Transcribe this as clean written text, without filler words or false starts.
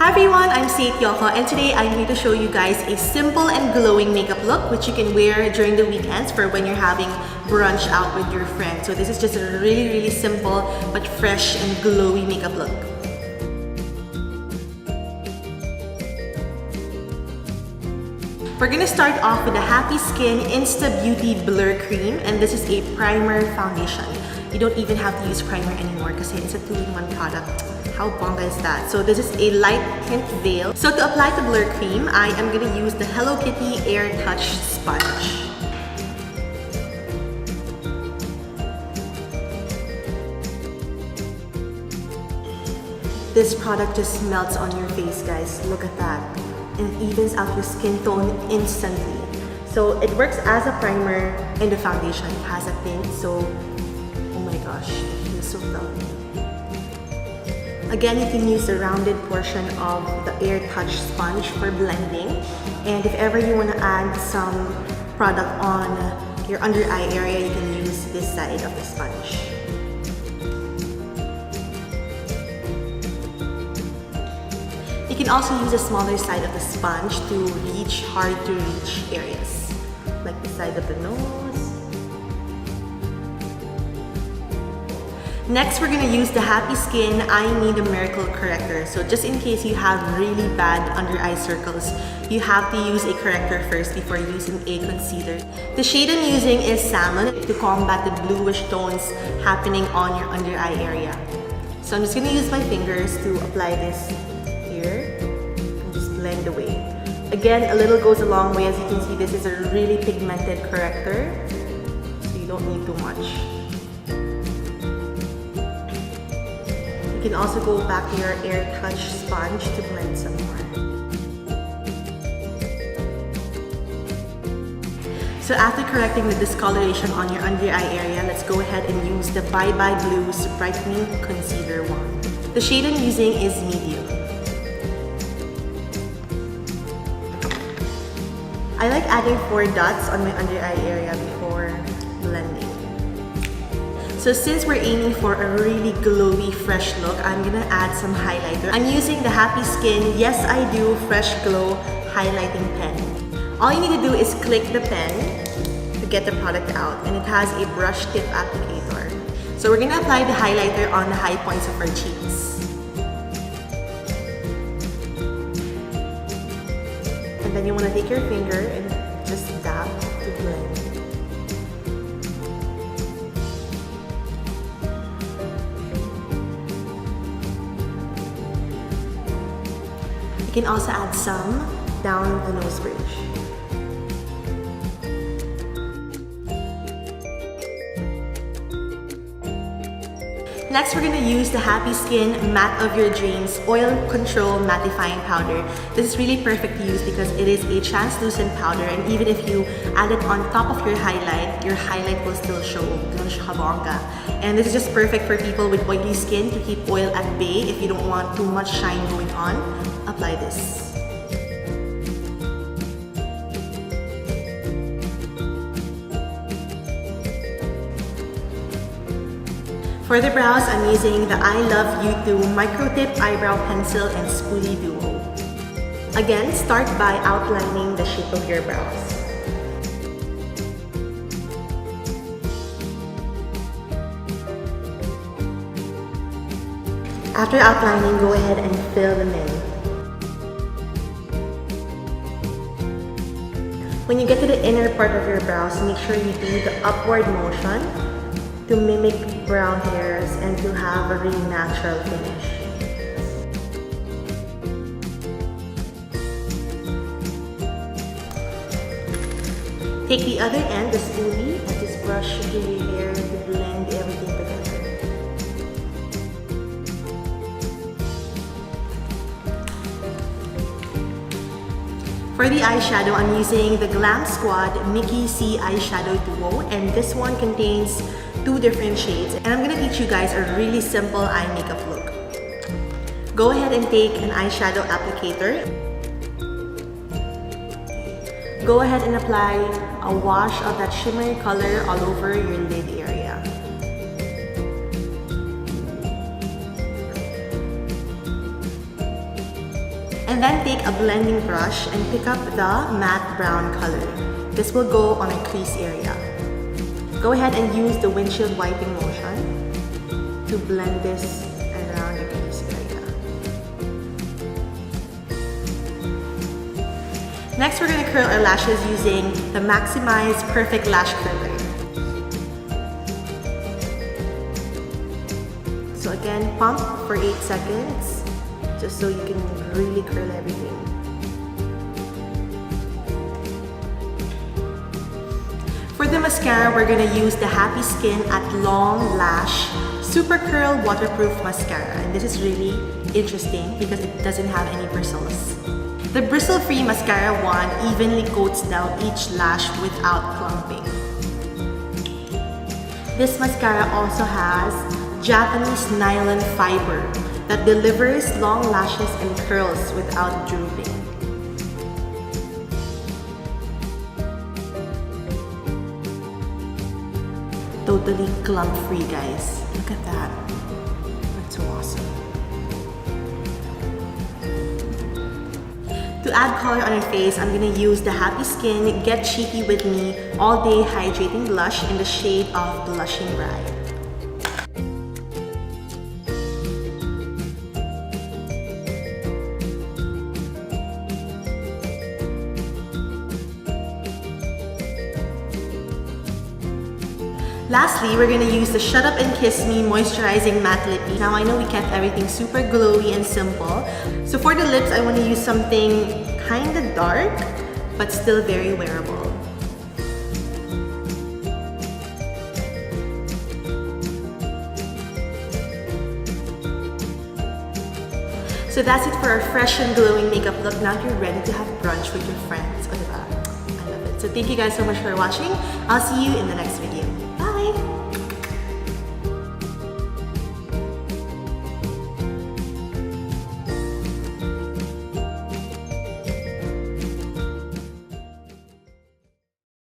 Hi everyone, I'm Say Tioco, and today I'm going to show you guys a simple and glowing makeup look which you can wear during the weekends for when you're having brunch out with your friends. So this is just a really simple but fresh and glowy makeup look. We're gonna start off with the Happy Skin Insta Beauty Blur Cream, and this is a primer foundation. You don't even have to use primer anymore because it's a 2-in-1 product. How bongga is that? So this is a light tint veil. So to apply the blur cream, I am gonna use the Hello Kitty Air Touch Sponge. This product just melts on your face, guys. Look at that. And it evens out your skin tone instantly. So it works as a primer and the foundation has a tint. So, oh my gosh, it feels so velvety. Again, you can use the rounded portion of the Air Touch sponge for blending. And if ever you want to add some product on your under eye area, you can use this side of the sponge. You can also use the smaller side of the sponge to reach hard to reach areas, like the side of the nose. Next, we're gonna use the Happy Skin I Need a Miracle Corrector. So just in case you have really bad under eye circles, you have to use a corrector first before using a concealer. The shade I'm using is Salmon to combat the bluish tones happening on your under eye area. So I'm just gonna use my fingers to apply this here and just blend away. Again, a little goes a long way. As you can see, this is a really pigmented corrector, so you don't need too much. You can also go back to your Air Touch sponge to blend some more. So after correcting the discoloration on your under eye area, let's go ahead and use the Bye Bye Blues Brightening Concealer wand. The shade I'm using is medium. I like adding 4 dots on my under eye area before blending. So since we're aiming for a really glowy, fresh look, I'm gonna add some highlighter. I'm using the Happy Skin Yes I Do Fresh Glow Highlighting Pen. All you need to do is click the pen to get the product out, and it has a brush tip applicator. So we're gonna apply the highlighter on the high points of our cheeks. And then you wanna take your finger and just dab to blend. You can also add some down the nose bridge. Next, we're going to use the Happy Skin Matte of Your Dreams Oil Control Mattifying Powder. This is really perfect to use because it is a translucent powder, and even if you add it on top of your highlight will still show. And this is just perfect for people with oily skin to keep oil at bay. If you don't want too much shine going on, apply this. For the brows, I'm using the I Love You Too Micro Tip Eyebrow Pencil and Spoolie Duo. Again, start by outlining the shape of your brows. After outlining, go ahead and fill them in. When you get to the inner part of your brows, make sure you do the upward motion to mimic brown hairs and to have a really natural finish. Take the other end, the spoolie, and just brush through your hair to blend everything together. For the eyeshadow, I'm using the Glam Squad Mickey C Eyeshadow Duo, and this one contains 2 different shades. And I'm gonna teach you guys a really simple eye makeup look. Go ahead and take an eyeshadow applicator. Go ahead and apply a wash of that shimmery color all over your lid area. And then take a blending brush and pick up the matte brown color. This will go on a crease area. Go ahead and use the windshield wiping motion to blend this around the crease area. Next, we're going to curl our lashes using the Maximize Perfect Lash Curler. So again, pump for 8 seconds, just so you can really curl everything. For the mascara, we're gonna use the Happy Skin at Long Lash Super Curl Waterproof Mascara. And this is really interesting because it doesn't have any bristles. The bristle-free mascara wand evenly coats down each lash without clumping. This mascara also has Japanese nylon fiber that delivers long lashes and curls without drooping. Totally clump free, guys. Look at that. That's so awesome. To add color on your face, I'm gonna use the Happy Skin Get Cheeky With Me All Day Hydrating Blush in the shade of Blushing Bride. Lastly, we're gonna use the Shut Up and Kiss Me Moisturizing Matte Lippy. Now, I know we kept everything super glowy and simple. So for the lips, I wanna use something kinda dark, but still very wearable. So that's it for our fresh and glowing makeup look. Now you're ready to have brunch with your friends. O, diba? I love it. So thank you guys so much for watching. I'll see you in the next video.